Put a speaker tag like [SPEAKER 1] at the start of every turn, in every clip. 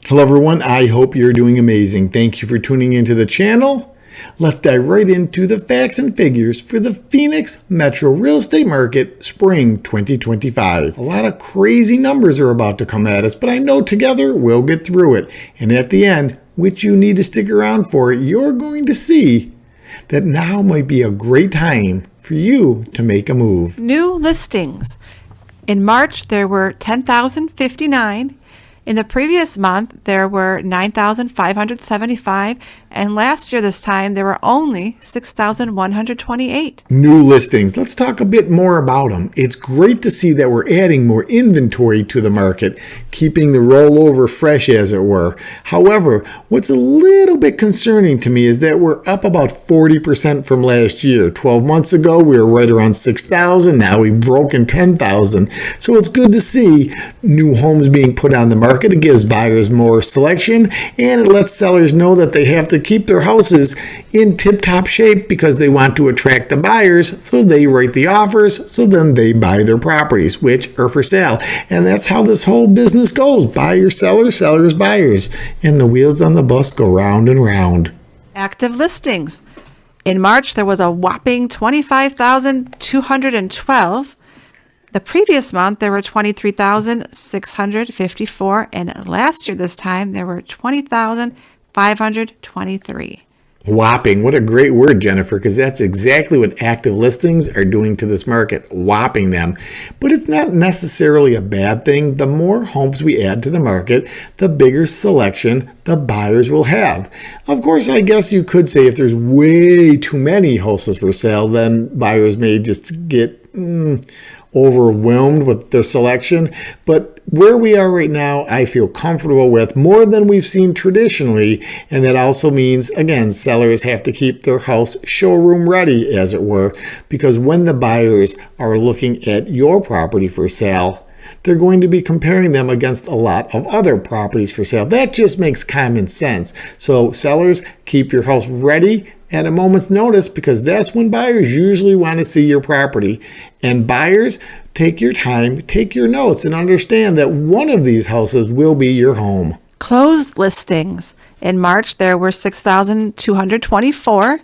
[SPEAKER 1] Hello everyone, I hope you're doing amazing. Thank you for tuning into the channel. Let's dive right into the facts and figures for the Phoenix metro real estate market spring 2025. A lot of crazy numbers are about to come at us, but I know together we'll get through it. And at the end, which you need to stick around for, you're going to see that now might be a great time for you to make a move.
[SPEAKER 2] New listings. In March, there were 10,059. In the previous month, there were 9,575, and last year this time, there were only 6,128.
[SPEAKER 1] New listings. Let's talk a bit more about them. It's great to see that we're adding more inventory to the market, keeping the rollover fresh, as it were. However, what's a little bit concerning to me is that we're up about 40% from last year. 12 months ago, we were right around 6,000. Now we've broken 10,000. So it's good to see new homes being put on the market. It gives buyers more selection, and it lets sellers know that they have to keep their houses in tip-top shape because they want to attract the buyers, so they write the offers, so then they buy their properties, which are for sale. And that's how this whole business goes. Buyers, sellers, sellers, buyers. And the wheels on the bus go round and round.
[SPEAKER 2] Active listings. In March, there was a whopping 25,212. The previous month, there were 23,654, and last year this time, there were 20,523.
[SPEAKER 1] Whopping. What a great word, Jennifer, because that's exactly what active listings are doing to this market, whopping them. But it's not necessarily a bad thing. The more homes we add to the market, the bigger selection the buyers will have. Of course, I guess you could say if there's way too many houses for sale, then buyers may just get overwhelmed with their selection. But where we are right now, I feel comfortable with more than we've seen traditionally. And that also means, again, sellers have to keep their house showroom ready, as it were, because when the buyers are looking at your property for sale, they're going to be comparing them against a lot of other properties for sale. That just makes common sense. So sellers, keep your house ready at a moment's notice, because that's when buyers usually want to see your property. And buyers, take your time, take your notes, and understand that one of these houses will be your home.
[SPEAKER 2] Closed listings. In March, there were 6,224.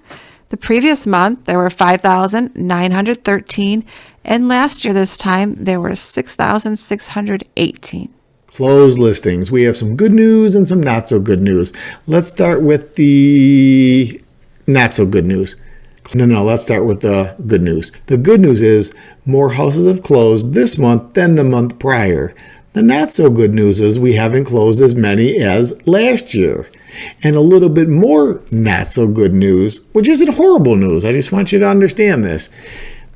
[SPEAKER 2] The previous month, there were 5,913. And last year this time, there were 6,618.
[SPEAKER 1] Closed listings. We have some good news and some not so good news. Let's start with the not so good news. Let's start with the good news. The good news is more houses have closed this month than the month prior. The not so good news is we haven't closed as many as last year. And a little bit more not so good news, which isn't horrible news. I just want you to understand this.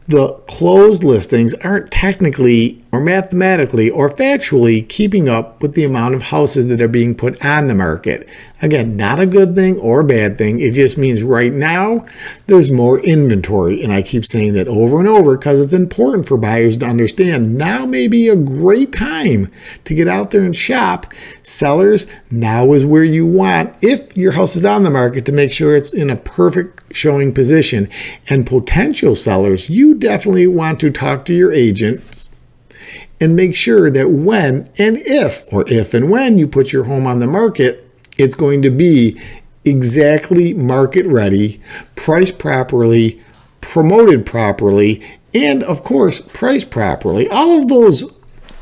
[SPEAKER 1] The closed listings aren't technically or mathematically or factually keeping up with the amount of houses that are being put on the market. Again, not a good thing or a bad thing. It just means right now there's more inventory. And I keep saying that over and over because it's important for buyers to understand now may be a great time to get out there and shop. Sellers, now is where you want, if your house is on the market, to make sure it's in a perfect showing position. And potential sellers, you definitely want to talk to your agents and make sure that when and if, or if and when you put your home on the market, it's going to be exactly market ready, priced properly, promoted properly, and of course, priced properly. All of those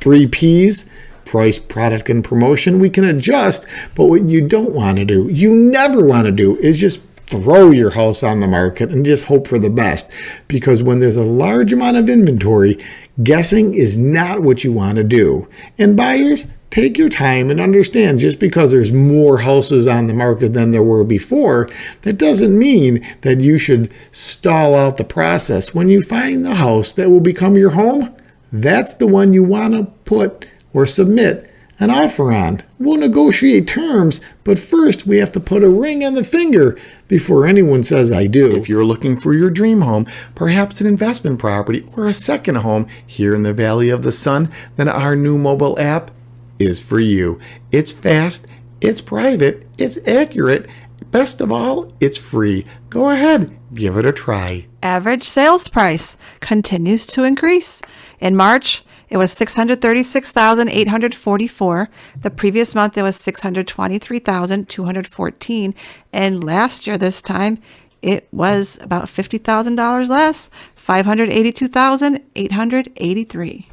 [SPEAKER 1] 3 P's, price, product, and promotion, we can adjust. But what you don't want to do, you never want to do, is just throw your house on the market and just hope for the best. Because when there's a large amount of inventory, guessing is not what you want to do. And buyers, take your time and understand, just because there's more houses on the market than there were before, that doesn't mean that you should stall out the process. When you find the house that will become your home, that's the one you want to put or submit an offer on. We'll negotiate terms, but first we have to put a ring on the finger before anyone says I do. If you're looking for your dream home, perhaps an investment property or a second home here in the Valley of the Sun, then our new mobile app is for you. It's fast, it's private, it's accurate. Best of all, it's free. Go ahead, give it a try.
[SPEAKER 2] Average sales price continues to increase. In March, it was 636,844. The previous month, it was 623,214. And last year, this time, it was about $50,000 less, 582,883.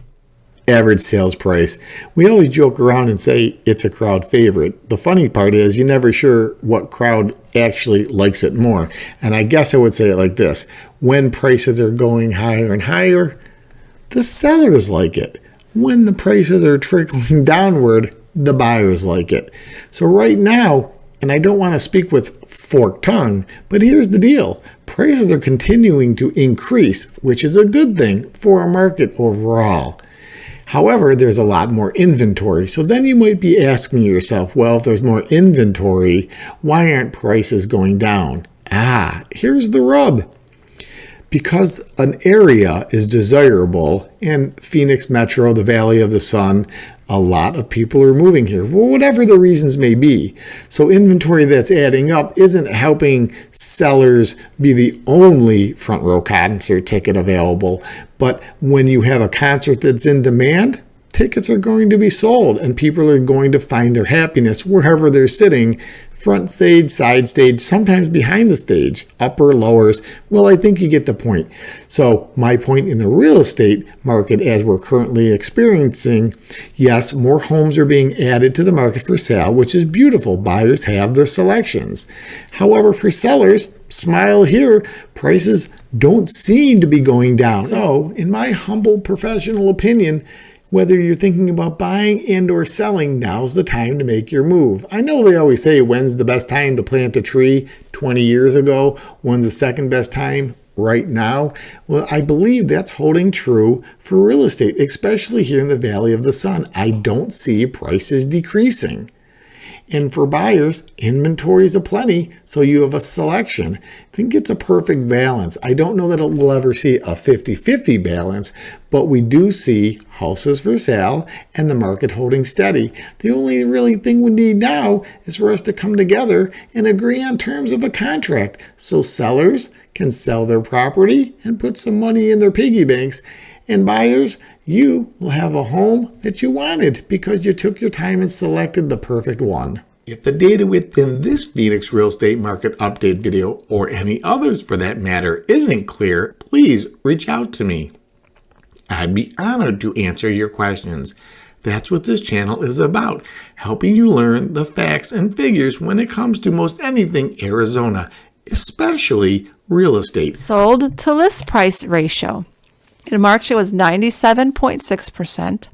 [SPEAKER 1] Average sales price. We always joke around and say it's a crowd favorite. The funny part is you're never sure what crowd actually likes it more. And I guess I would say it like this. When prices are going higher and higher, the sellers like it. When the prices are trickling downward, the buyers like it. So right now, and I don't want to speak with forked tongue, but here's the deal. Prices are continuing to increase, which is a good thing for a market overall. However, there's a lot more inventory. So then you might be asking yourself, well, if there's more inventory, why aren't prices going down? Here's the rub. Because an area is desirable, and Phoenix Metro, the Valley of the Sun, a lot of people are moving here, well, whatever the reasons may be. So inventory that's adding up isn't helping sellers be the only front row concert ticket available. But when you have a concert that's in demand, tickets are going to be sold, and people are going to find their happiness wherever they're sitting, front stage, side stage, sometimes behind the stage, upper, lowers. Well, I think you get the point. So my point in the real estate market, as we're currently experiencing, yes, more homes are being added to the market for sale, which is beautiful. Buyers have their selections. However, for sellers, smile here, prices don't seem to be going down. So in my humble professional opinion, whether you're thinking about buying and or selling, now's the time to make your move. I know they always say, when's the best time to plant a tree? 20 years ago. When's the second best time? Right now. Well, I believe that's holding true for real estate, especially here in the Valley of the Sun. I don't see prices decreasing. And for buyers, inventory is aplenty, so you have a selection. I think it's a perfect balance. I don't know that we'll ever see a 50-50 balance, but we do see houses for sale and the market holding steady. The only really thing we need now is for us to come together and agree on terms of a contract so sellers can sell their property and put some money in their piggy banks. And buyers, you will have a home that you wanted because you took your time and selected the perfect one. If the data within this Phoenix real estate market update video, or any others for that matter, isn't clear, please reach out to me. I'd be honored to answer your questions. That's what this channel is about, helping you learn the facts and figures when it comes to most anything Arizona, especially real estate.
[SPEAKER 2] Sold to list price ratio. In March, it was 97.6%.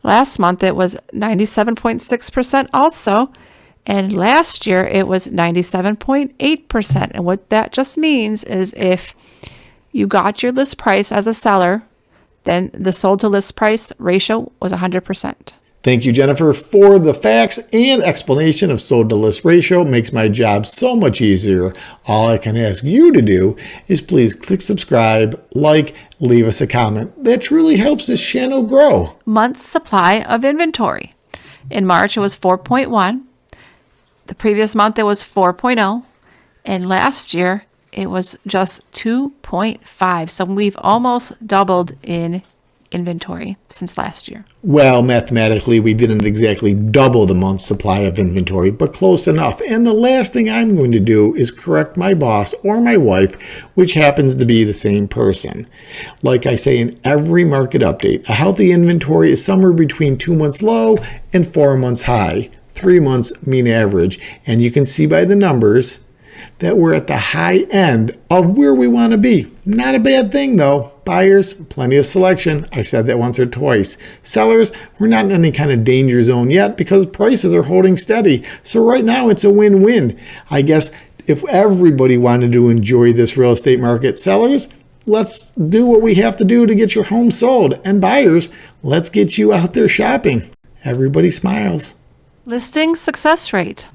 [SPEAKER 2] Last month, it was 97.6% also. And last year, it was 97.8%. And what that just means is if you got your list price as a seller, then the sold to list price ratio was 100%.
[SPEAKER 1] Thank you, Jennifer, for the facts and explanation of sold to list ratio. Makes my job so much easier. All I can ask you to do is please click subscribe, like, leave us a comment. That truly helps this channel grow.
[SPEAKER 2] Month's supply of inventory. In March, it was 4.1. The previous month, it was 4.0. And last year, it was just 2.5. So we've almost doubled in inventory since last year.
[SPEAKER 1] Well, mathematically, we didn't exactly double the month's supply of inventory, but close enough. And the last thing I'm going to do is correct my boss or my wife, which happens to be the same person. Like I say in every market update, a healthy inventory is somewhere between 2 months low and 4 months high. 3 months mean average. And you can see by the numbers that we're at the high end of where we want to be. Not a bad thing though. Buyers, plenty of selection. I've said that once or twice. Sellers, we're not in any kind of danger zone yet because prices are holding steady. So right now it's a win-win. I guess if everybody wanted to enjoy this real estate market, sellers, let's do what we have to do to get your home sold. And buyers, let's get you out there shopping. Everybody smiles.
[SPEAKER 2] Listing success rate.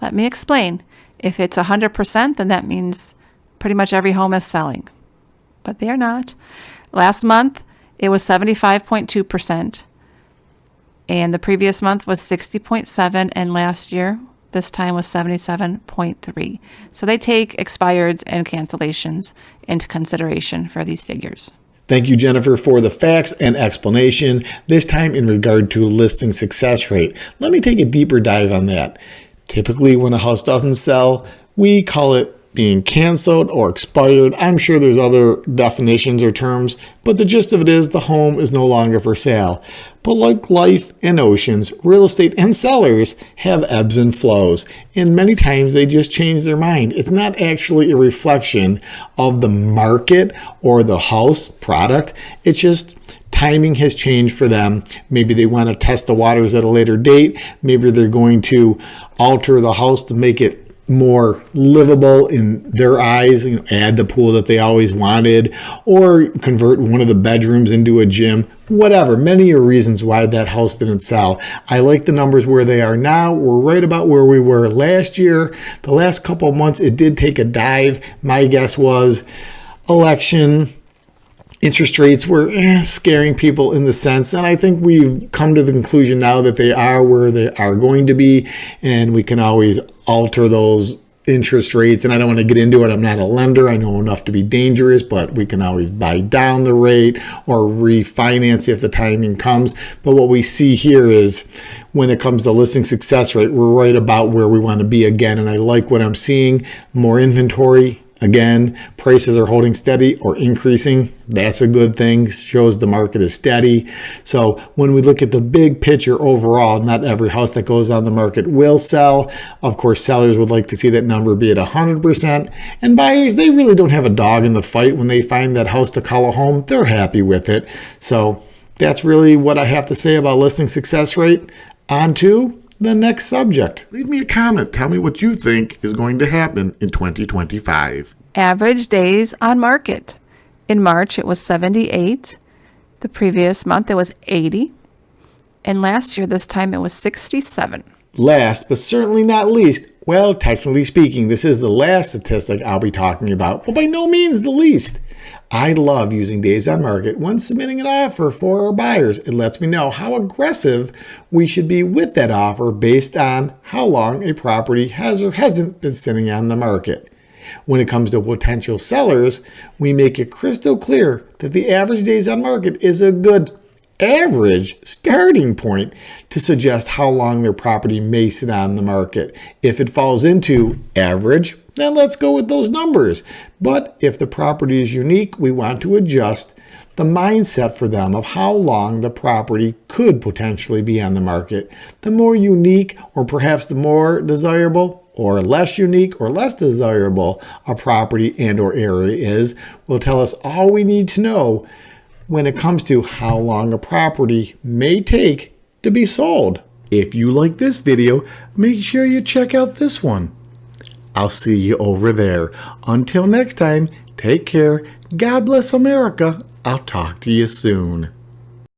[SPEAKER 2] Let me explain. If it's 100%, then that means pretty much every home is selling. But they are not. Last month, it was 75.2%. And the previous month was 60.7%. And last year, this time was 77.3%. So they take expireds and cancellations into consideration for these figures.
[SPEAKER 1] Thank you, Jennifer, for the facts and explanation, this time in regard to listing success rate. Let me take a deeper dive on that. Typically, when a house doesn't sell, we call it being canceled or expired. I'm sure there's other definitions or terms, but the gist of it is the home is no longer for sale. But like life and oceans, real estate and sellers have ebbs and flows, and many times they just change their mind. It's not actually a reflection of the market or the house product. It's just timing has changed for them. Maybe they want to test the waters at a later date. Maybe they're going to alter the house to make it more livable in their eyes, add the pool that they always wanted, or convert one of the bedrooms into a gym, whatever. Many are reasons why that house didn't sell. I like the numbers where they are now. We're right about where we were last year. The last couple of months, it did take a dive. My guess was election, interest rates were scaring people in the sense, and I think we've come to the conclusion now that they are where they are going to be, and we can always alter those interest rates. And I don't want to get into it. I'm not a lender. I know enough to be dangerous, but we can always buy down the rate or refinance if the timing comes. But what we see here is when it comes to listing success rate, we're right about where we want to be again. And I like what I'm seeing. More inventory. Again, prices are holding steady or increasing. That's a good thing. Shows the market is steady. So when we look at the big picture overall, not every house that goes on the market will sell. Of course, sellers would like to see that number be at 100%. And buyers, they really don't have a dog in the fight. When they find that house to call a home, they're happy with it. So that's really what I have to say about listing success rate. On to the next subject. Leave me a comment. Tell me what you think is going to happen in 2025.
[SPEAKER 2] Average days on market. In March, it was 78. The previous month, it was 80. And last year, this time, it was 67.
[SPEAKER 1] Last, but certainly not least, well, technically speaking, this is the last statistic I'll be talking about, but by no means the least. I love using days on market when submitting an offer for our buyers. It lets me know how aggressive we should be with that offer based on how long a property has or hasn't been sitting on the market. When it comes to potential sellers, we make it crystal clear that the average days on market is a good average starting point to suggest how long their property may sit on the market. If it falls into average, then let's go with those numbers. But if the property is unique, we want to adjust the mindset for them of how long the property could potentially be on the market. The more unique, or perhaps the more desirable, or less unique or less desirable a property and or area is, will tell us all we need to know when it comes to how long a property may take to be sold. If you like this video, make sure you check out this one. I'll see you over there. Until next time, take care. God bless America. I'll talk to you soon.